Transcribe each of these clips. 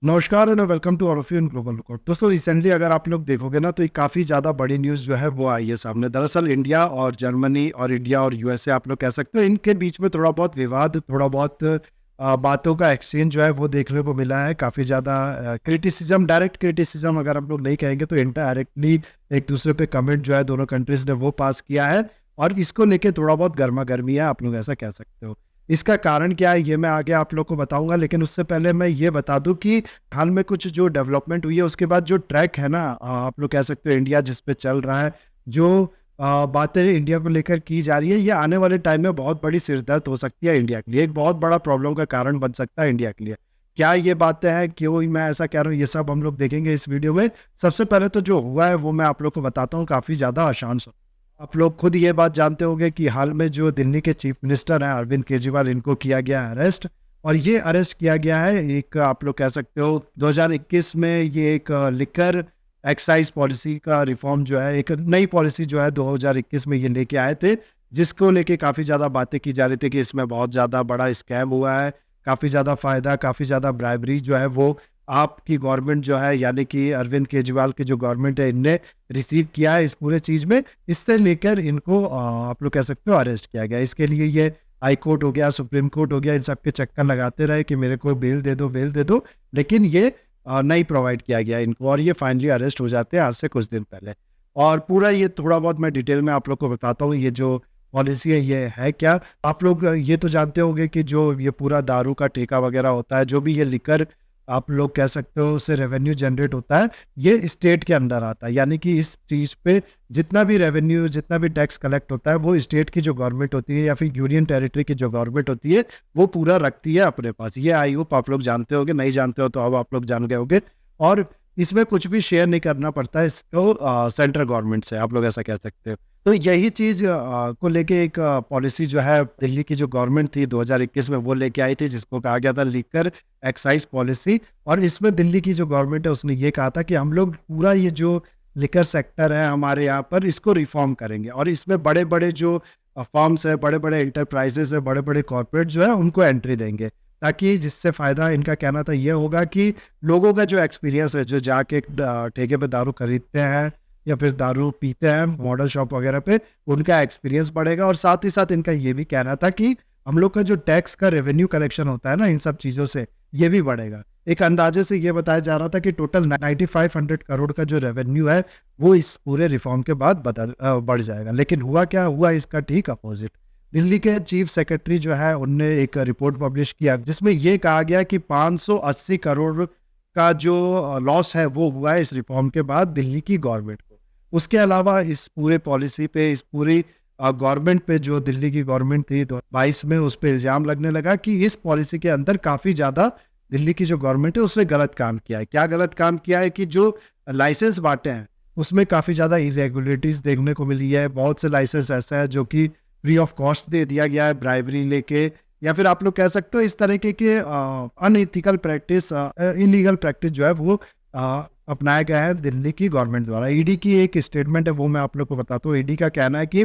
नमस्कार and welcome two of in global record. दोस्तों, recently अगर आप लोग देखोगे ना तो एक काफ़ी ज़्यादा बड़ी न्यूज़ जो है वो आई है सामने। दरअसल इंडिया और जर्मनी और इंडिया और यूएसए आप लोग कह सकते हो, इनके बीच में थोड़ा बहुत विवाद, थोड़ा बहुत बातों का एक्सचेंज जो है वो देखने को मिला है। काफ़ी ज़्यादा क्रिटिसिज्म, डायरेक्ट क्रिटिसिज्म अगर हम लोग नहीं कहेंगे तो इनडायरेक्टली एक दूसरे पे कमेंट जो है दोनों कंट्रीज ने वो पास किया है। और इसको लेके थोड़ा बहुत गर्मा गर्मी है, आप लोग ऐसा कह सकते हो। इसका कारण क्या है ये मैं आगे आप लोग को बताऊंगा, लेकिन उससे पहले मैं ये बता दूं कि हाल में कुछ जो डेवलपमेंट हुई है उसके बाद जो ट्रैक है ना, आप लोग कह सकते हो इंडिया जिस पे चल रहा है, जो बातें इंडिया को लेकर की जा रही है, ये आने वाले टाइम में बहुत बड़ी सिरदर्द हो सकती है इंडिया के लिए। एक बहुत बड़ा प्रॉब्लम का कारण बन सकता है इंडिया के लिए। क्या ये बातें हैं, क्यों मैं ऐसा कह रहा हूँ, ये सब हम लोग देखेंगे इस वीडियो में। सबसे पहले तो जो हुआ है वो मैं आप लोग को बताता हूँ, काफ़ी ज़्यादा आसान। आप लोग खुद ये बात जानते होंगे कि हाल में जो दिल्ली के चीफ मिनिस्टर हैं अरविंद केजरीवाल, इनको किया गया है अरेस्ट। और ये अरेस्ट किया गया है एक, आप लोग कह सकते हो 2021 में ये एक लिकर एक्साइज पॉलिसी का रिफॉर्म जो है, एक नई पॉलिसी जो है 2021 में ये लेके आए थे, जिसको लेके काफ़ी ज़्यादा बातें की जा रही थी कि इसमें बहुत ज़्यादा बड़ा स्कैम हुआ है, काफ़ी ज़्यादा फ़ायदा, काफ़ी ज़्यादा ब्राइबरी जो है वो आपकी गवर्नमेंट जो है, यानी कि अरविंद केजरीवाल की जो गवर्नमेंट है, इनने रिसीव किया है इस पूरे चीज़ में। इससे लेकर इनको आप लोग कह सकते हो अरेस्ट किया गया। इसके लिए ये हाई कोर्ट हो गया, सुप्रीम कोर्ट हो गया, इन सब के चक्कर लगाते रहे कि मेरे को बेल दे दो, बेल दे दो, लेकिन ये नहीं प्रोवाइड किया गया इनको, और ये फाइनली अरेस्ट हो जाते हैं आज से कुछ दिन पहले। और पूरा ये थोड़ा बहुत मैं डिटेल में आप लोग को बताता हूँ, ये जो पॉलिसी है ये है क्या। आप लोग ये तो जानते होंगे कि जो ये पूरा दारू का ठेका वगैरह होता है, जो भी ये लिकर आप लोग कह सकते हो उससे रेवेन्यू जनरेट होता है, ये स्टेट के अंडर आता है। यानी कि इस चीज़ पे जितना भी रेवेन्यू, जितना भी टैक्स कलेक्ट होता है, वो स्टेट की जो गवर्नमेंट होती है या फिर यूनियन टेरिटरी की जो गवर्नमेंट होती है, वो पूरा रखती है अपने पास। ये आई होप आप लोग जानते होगे, नहीं जानते हो तो अब आप लोग जान गए होंगे। और इसमें कुछ भी शेयर नहीं करना पड़ता है इसको सेंट्रल गवर्नमेंट से, आप लोग ऐसा कह सकते हो। तो यही चीज़ को लेके एक पॉलिसी जो है दिल्ली की जो गवर्नमेंट थी 2021 में वो लेके आई थी, जिसको कहा गया था लिकर एक्साइज पॉलिसी। और इसमें दिल्ली की जो गवर्नमेंट है उसने ये कहा था कि हम लोग पूरा ये जो लिकर सेक्टर है हमारे यहाँ पर, इसको रिफॉर्म करेंगे, और इसमें बड़े बड़े जो फर्म्स है, बड़े बड़े इंटरप्राइजेस है, बड़े बड़े कॉर्पोरेट जो है उनको एंट्री देंगे, ताकि जिससे फ़ायदा, इनका कहना था ये होगा कि लोगों का जो एक्सपीरियंस है, जो जाके ठेके पे दारू खरीदते हैं या फिर दारू पीते हैं मॉडल शॉप वगैरह पे, उनका एक्सपीरियंस बढ़ेगा। और साथ ही साथ इनका ये भी कहना था कि हम लोग का जो टैक्स का रेवेन्यू कलेक्शन होता है ना इन सब चीज़ों से, ये भी बढ़ेगा। एक अंदाजे से ये बताया जा रहा था कि टोटल 9500 करोड़ का जो रेवेन्यू है वो इस पूरे रिफॉर्म के बाद बढ़ जाएगा। लेकिन हुआ क्या हुआ, इसका ठीक अपोजिट। दिल्ली के चीफ सेक्रेटरी जो है उनने एक रिपोर्ट पब्लिश किया, जिसमें ये कहा गया कि 580 करोड़ का जो लॉस है वो हुआ है इस रिफॉर्म के बाद दिल्ली की गवर्नमेंट को। उसके अलावा इस पूरे पॉलिसी पे, इस पूरी गवर्नमेंट पे, जो दिल्ली की गवर्नमेंट थी 2022 में, उस पर इल्ज़ाम लगने लगा कि इस पॉलिसी के अंदर काफ़ी ज़्यादा दिल्ली की जो गवर्नमेंट है उसने गलत काम किया है। क्या गलत काम किया है कि जो लाइसेंस बांटे हैं उसमें काफ़ी ज़्यादा इरेगुलरिटीज़ देखने को मिली है। बहुत से लाइसेंस ऐसा है जो कि फ्री ऑफ कॉस्ट दे दिया गया है, ब्राइबरी लेके, या फिर आप लोग कह सकते हो इस तरीके के अनइथिकल प्रैक्टिस, इलीगल प्रैक्टिस जो है वो अपनाया गया है दिल्ली की गवर्नमेंट द्वारा। ईडी की एक स्टेटमेंट है वो मैं आप लोग को बताता हूँ। ईडी का कहना है कि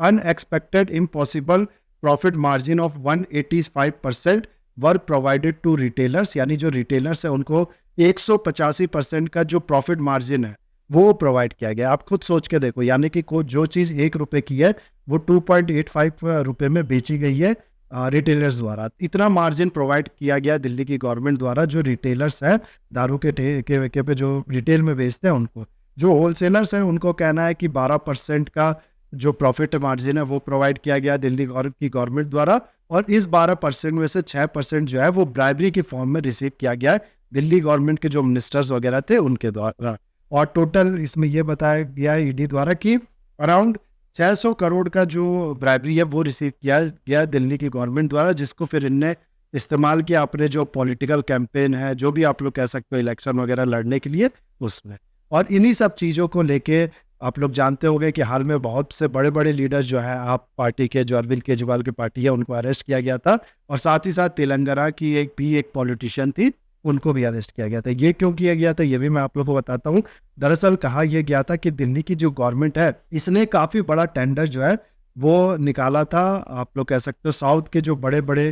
unexpected impossible profit margin of 185% were provided to retailers, यानी जो रिटेलर्स है उनको 185% का जो प्रॉफिट मार्जिन है वो प्रोवाइड किया गया। आप खुद सोच के देखो, यानी कि जो चीज़ 1 रुपए की है वो 2.85 रुपए में बेची गई है रिटेलर्स द्वारा। इतना मार्जिन प्रोवाइड किया गया दिल्ली की गवर्नमेंट द्वारा, जो रिटेलर्स हैं दारू के ठेके वेके पे जो रिटेल में बेचते हैं उनको। जो होलसेलर्स हैं उनको कहना है कि 12% का जो प्रॉफिट मार्जिन है वो प्रोवाइड किया गया दिल्ली की गवर्नमेंट द्वारा, और इस 12% में से 6% जो है वो ब्राइबरी के फॉर्म में रिसीव किया गया है दिल्ली गवर्नमेंट के जो मिनिस्टर्स वगैरह थे उनके द्वारा। और टोटल इसमें यह बताया गया है ईडी द्वारा कि अराउंड 600 करोड़ का जो ब्राइबरी है वो रिसीव किया गया दिल्ली की गवर्नमेंट द्वारा, जिसको फिर इनने इस्तेमाल किया अपने जो पॉलिटिकल कैंपेन है, जो भी आप लोग कह सकते हो इलेक्शन वगैरह लड़ने के लिए, उसमें। और इन्हीं सब चीज़ों को लेके आप लोग जानते होंगे कि हाल में बहुत से बड़े बड़े लीडर्स जो है आप पार्टी के, जो अरविंद केजरीवाल की पार्टी है, उनको अरेस्ट किया गया था। और साथ ही साथ तेलंगाना की एक पॉलिटिशियन थी, उनको भी अरेस्ट किया गया था। ये क्यों किया गया था ये भी मैं आप लोगों को बताता हूँ। दरअसल कहा यह गया था कि दिल्ली की जो गवर्नमेंट है इसने काफ़ी बड़ा टेंडर जो है वो निकाला था, आप लोग कह सकते हो साउथ के जो बड़े बड़े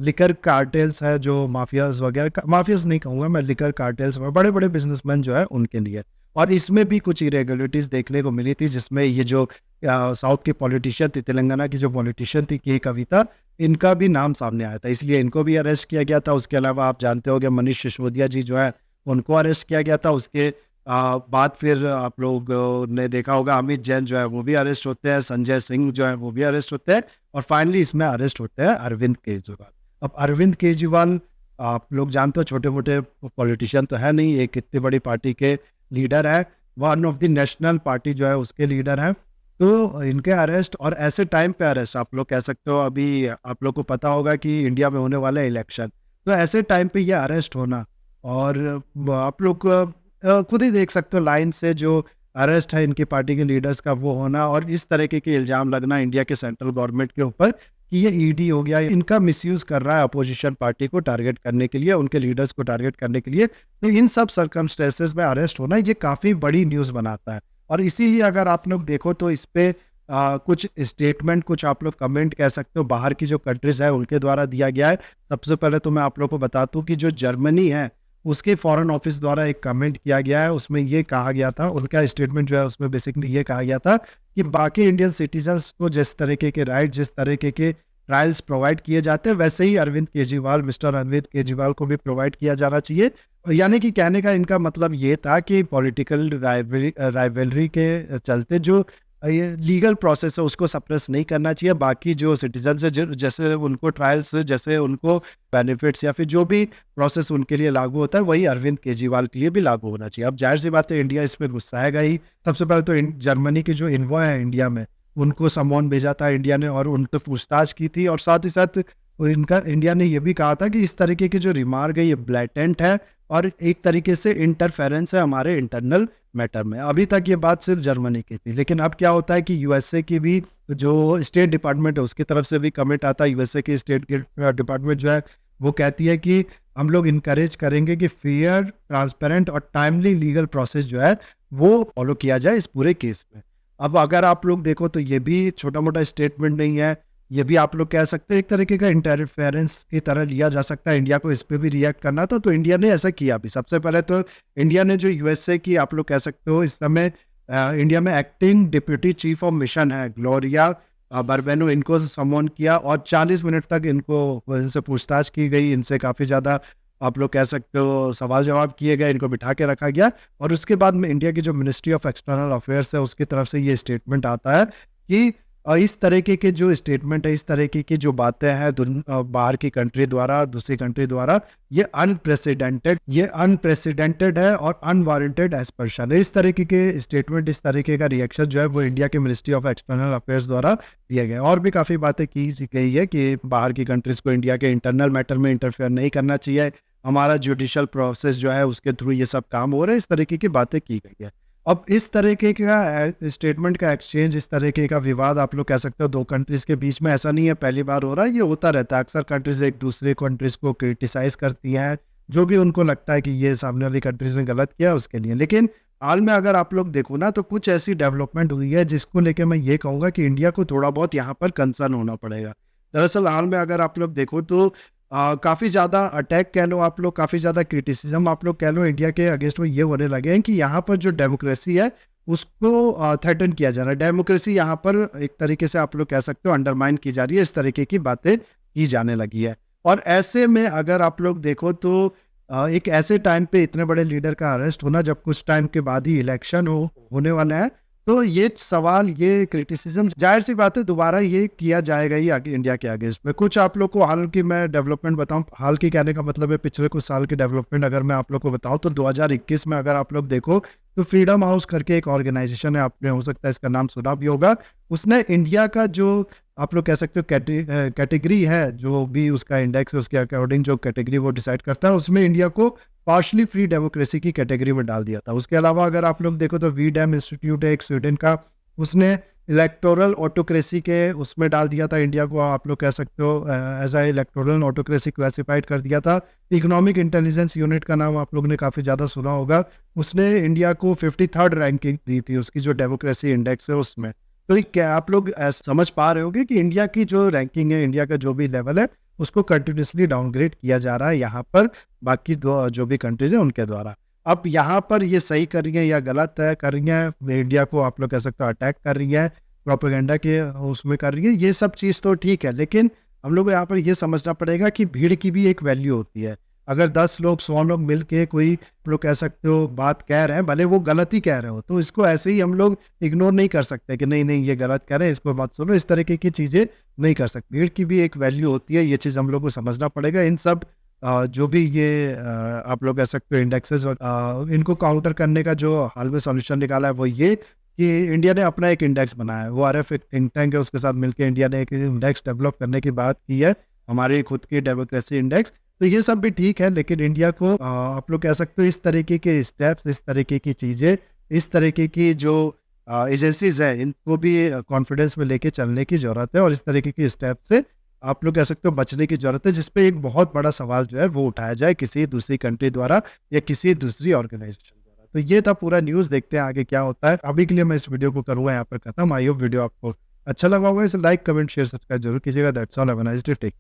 लिकर कार्टेल्स है, जो माफियाज वगैरह, माफियाज नहीं कहूँगा मैं, लिकर कार्टेल्स में बड़े बड़े बिजनेसमैन जो है उनके लिए। और इसमें भी कुछ इरेगुलरिटीज देखने को मिली थी, जिसमें ये जो साउथ की पॉलिटिशियन थी, तेलंगाना की जो पॉलिटिशियन थी के कविता, इनका भी नाम सामने आया था, इसलिए इनको भी अरेस्ट किया गया था। उसके अलावा आप जानते होंगे मनीष सिसोदिया जी जो है उनको अरेस्ट किया गया था। उसके बाद फिर आप लोग ने देखा होगा अमित जैन जो है वो भी अरेस्ट होते हैं, संजय सिंह जो है वो भी अरेस्ट होते हैं, और फाइनली इसमें अरेस्ट होते हैं अरविंद केजरीवाल। अब अरविंद केजरीवाल आप लोग जानते हो छोटे मोटे पॉलिटिशियन तो है नहीं, एक इतनी बड़ी पार्टी के लीडर है, one of the national party जो है उसके लीडर हैं। तो इनके अरेस्ट, और ऐसे टाइम पे अरेस्ट, आप लोग कह सकते हो अभी आप लोग को पता होगा कि इंडिया में होने वाला है इलेक्शन, तो ऐसे टाइम पे ये अरेस्ट होना, और आप लोग खुद ही देख सकते हो लाइन से जो अरेस्ट है इनकी पार्टी के लीडर्स का वो होना, और इस तरीके के इल्जाम लगना इंडिया के सेंट्रल गवर्नमेंट के ऊपर कि ये ईडी हो गया, इनका मिसयूज कर रहा है अपोजिशन पार्टी को टारगेट करने के लिए, उनके लीडर्स को टारगेट करने के लिए। तो इन सब सर्कमस्टेंसेस में अरेस्ट होना ये काफ़ी बड़ी न्यूज़ बनाता है। और इसीलिए अगर आप लोग देखो तो इस पे कुछ स्टेटमेंट, कुछ आप लोग कमेंट कह सकते हो बाहर की जो कंट्रीज है उनके द्वारा दिया गया है। सबसे पहले तो मैं आप लोग को बताता हूँ कि जो जर्मनी है उसके फॉरेन ऑफिस द्वारा एक कमेंट किया गया है, उसमें ये कहा गया था, उनका स्टेटमेंट जो है उसमें बेसिकली ये कहा गया था कि बाकी इंडियन सिटीजन्स को जिस तरीके के राइट, जिस तरीके के ट्रायल्स प्रोवाइड किए जाते हैं, वैसे ही अरविंद केजरीवाल, मिस्टर अरविंद केजरीवाल को भी प्रोवाइड किया जाना चाहिए। यानी कि कहने का इनका मतलब ये था कि पॉलिटिकल राइवलरी के चलते जो ये लीगल प्रोसेस है उसको सप्रेस नहीं करना चाहिए, बाकी जो सिटीजन है जैसे उनको ट्रायल्स, जैसे उनको बेनिफिट्स या फिर जो भी प्रोसेस उनके लिए लागू होता है वही अरविंद केजरीवाल के लिए भी लागू होना चाहिए। अब जाहिर सी बात है इंडिया इसमें गुस्साएगा ही। सबसे पहले तो जर्मनी के जो इन्वॉय है इंडिया में, उनको समन भेजा था इंडिया ने और उनसे पूछताछ की थी, और साथ ही साथ इनका इंडिया ने यह भी कहा था कि इस तरीके के जो रिमार्क है ये ब्लैटेंट है और एक तरीके से इंटरफेरेंस है हमारे इंटरनल मैटर में। अभी तक ये बात सिर्फ जर्मनी की थी, लेकिन अब क्या होता है कि यूएसए की भी जो स्टेट डिपार्टमेंट है उसकी तरफ से भी कमिट आता है। यूएसए की स्टेट डिपार्टमेंट जो है वो कहती है कि हम लोग इनकरेज करेंगे कि फेयर, ट्रांसपेरेंट और टाइमली लीगल प्रोसेस जो है वो फॉलो किया जाए इस पूरे केस में। अब अगर आप लोग देखो तो ये भी छोटा मोटा स्टेटमेंट नहीं है, ये भी आप लोग कह सकते हैं एक तरीके का इंटरफेरेंस की तरह लिया जा सकता है। इंडिया को इस पे भी रिएक्ट करना था, तो इंडिया ने ऐसा किया भी। सबसे पहले तो इंडिया ने जो यूएसए की आप लोग कह सकते हो इस समय इंडिया में acting deputy chief of mission है ग्लोरिया बर्बेनो, इनको समन किया और 40 मिनट तक इनसे पूछताछ की गई। इनसे काफ़ी ज़्यादा आप लोग कह सकते हो सवाल जवाब किए गए, इनको बिठा के रखा गया। और उसके बाद में इंडिया की जो मिनिस्ट्री ऑफ एक्सटर्नल अफेयर्स है उसकी तरफ से ये स्टेटमेंट आता है कि इस तरीके के जो स्टेटमेंट है, इस तरीके की जो बातें हैं बाहर की कंट्री द्वारा, दूसरी कंट्री द्वारा, ये अनप्रेसिडेंटेड है और अनवारंटेड एस्पर्शन है। इस तरीके के स्टेटमेंट, इस तरीके का रिएक्शन जो है वो इंडिया के मिनिस्ट्री ऑफ एक्सटर्नल अफेयर्स द्वारा दिया गया। और भी काफ़ी बातें की गई है कि बाहर की कंट्रीज़ को इंडिया के इंटरनल मैटर में इंटरफेयर नहीं करना चाहिए, हमारा जुडिशल प्रोसेस जो है उसके थ्रू ये सब काम हो रहा है, इस तरीके की बातें की गई है। अब इस तरीके का स्टेटमेंट का एक्सचेंज, इस तरीके का विवाद आप लोग कह सकते हो दो कंट्रीज के बीच में, ऐसा नहीं है पहली बार हो रहा है, ये होता रहता है। अक्सर कंट्रीज एक दूसरे कंट्रीज को क्रिटिसाइज करती हैं जो भी उनको लगता है कि ये सामने वाली कंट्रीज ने गलत किया उसके लिए। लेकिन हाल में अगर आप लोग देखो ना तो कुछ ऐसी डेवलपमेंट हुई है जिसको लेके मैं ये कहूँगा कि इंडिया को थोड़ा बहुत यहाँ पर कंसर्न होना पड़ेगा। दरअसल हाल में अगर आप लोग देखो तो काफ़ी ज़्यादा अटैक कह लो आप लोग, काफ़ी ज़्यादा क्रिटिसिज्म आप लोग कह लो इंडिया के अगेंस्ट में ये होने लगे हैं कि यहाँ पर जो डेमोक्रेसी है उसको थ्रेटन किया जा रहा है। डेमोक्रेसी यहाँ पर एक तरीके से आप लोग कह सकते हो अंडरमाइन की जा रही है, इस तरीके की बातें की जाने लगी है। और ऐसे में अगर आप लोग देखो तो एक ऐसे टाइम पे इतने बड़े लीडर का अरेस्ट होना जब कुछ टाइम के बाद ही इलेक्शन होने वाला है, तो ये सवाल, ये क्रिटिसिज्म जाहिर सी बात है दोबारा ये किया जाएगा ही आगे इंडिया के अगेंस्ट में। कुछ आप लोग को हाल की मैं डेवलपमेंट बताऊं, हाल की कहने का मतलब है पिछले कुछ साल की डेवलपमेंट अगर मैं आप लोग को बताऊं तो 2021 में अगर आप लोग देखो तो फ्रीडम हाउस करके एक ऑर्गेनाइजेशन है, आपने हो सकता है इसका नाम सुना भी होगा, उसने इंडिया का जो आप लोग कह सकते हो कैटेगरी है, जो भी उसका इंडेक्स है उसके अकॉर्डिंग जो कैटेगरी वो डिसाइड करता है, उसमें इंडिया को पार्शली फ्री डेमोक्रेसी की कैटेगरी में डाल दिया था। उसके अलावा अगर आप लोग देखो तो वी डैम इंस्टीट्यूट है एक स्वीडन का, उसने इलेक्टोरल ऑटोक्रेसी के उसमें डाल दिया था इंडिया को, आप लोग कह सकते हो as a electoral autocracy classified कर दिया था। इकोनॉमिक इंटेलिजेंस यूनिट का नाम आप लोग ने काफ़ी ज़्यादा सुना होगा, उसने इंडिया को 53rd रैंकिंग दी थी उसकी जो डेमोक्रेसी इंडेक्स है उसमें। तो क्या आप लोग समझ पा रहे होगे कि इंडिया की जो रैंकिंग है, इंडिया का जो भी लेवल है उसको कंटिन्यूअसली डाउनग्रेड किया जा रहा है यहाँ पर बाकी दो जो भी कंट्रीज हैं उनके द्वारा। अब यहाँ पर ये सही कर रही हैं या गलत है कर रही हैं, इंडिया को आप लोग कह सकते हो अटैक कर रही हैं, प्रोपेगेंडा के उसमें कर रही है, ये सब चीज़ तो ठीक है, लेकिन हम लोग को यहाँ पर ये समझना पड़ेगा कि भीड़ की भी एक वैल्यू होती है। अगर 10 लोग 100 लोग मिल के कोई आप लोग कह सकते हो बात कह रहे हैं, भले वो गलत ही कह रहे हो, तो इसको ऐसे ही हम लोग इग्नोर नहीं कर सकते कि नहीं नहीं ये गलत कह रहे हैं, इसको मत सुनो, इस तरीके की चीज़ें नहीं कर सकते। भीड़ की भी एक वैल्यू होती है, ये चीज़ हम लोग को समझना पड़ेगा। इन सब जो भी ये आप लोग कह सकते हो इंडेक्सेस और इनको काउंटर करने का जो हाल में सॉल्यूशन निकाला है वो ये कि इंडिया ने अपना एक इंडेक्स बनाया है। वो आरएफ एक थिंक टैंक है, उसके साथ मिलकर इंडिया ने एक इंडेक्स डेवलप करने की बात की है, हमारी खुद की डेमोक्रेसी इंडेक्स। तो ये सब भी ठीक है, लेकिन इंडिया को आप लोग कह सकते हो इस तरीके के स्टेप्स, इस तरीके की चीज़ें, इस तरीके की जो एजेंसीज है, इनको भी कॉन्फिडेंस में लेके चलने की ज़रूरत है और इस तरीके के स्टेप से आप लोग कह सकते हो बचने की ज़रूरत है, जिसपे एक बहुत बड़ा सवाल जो है वो उठाया जाए किसी दूसरी कंट्री द्वारा या किसी दूसरी ऑर्गेनाइजेशन द्वारा। तो ये था पूरा न्यूज़, देखते हैं आगे क्या होता है। अभी के लिए मैं इस वीडियो को करूँगा यहाँ पर खत्म। आई होप वीडियो आपको अच्छा लगा होगा। इसे लाइक, कमेंट, शेयर, सब्सक्राइब जरूर कीजिएगा। That's all, have a nice day, take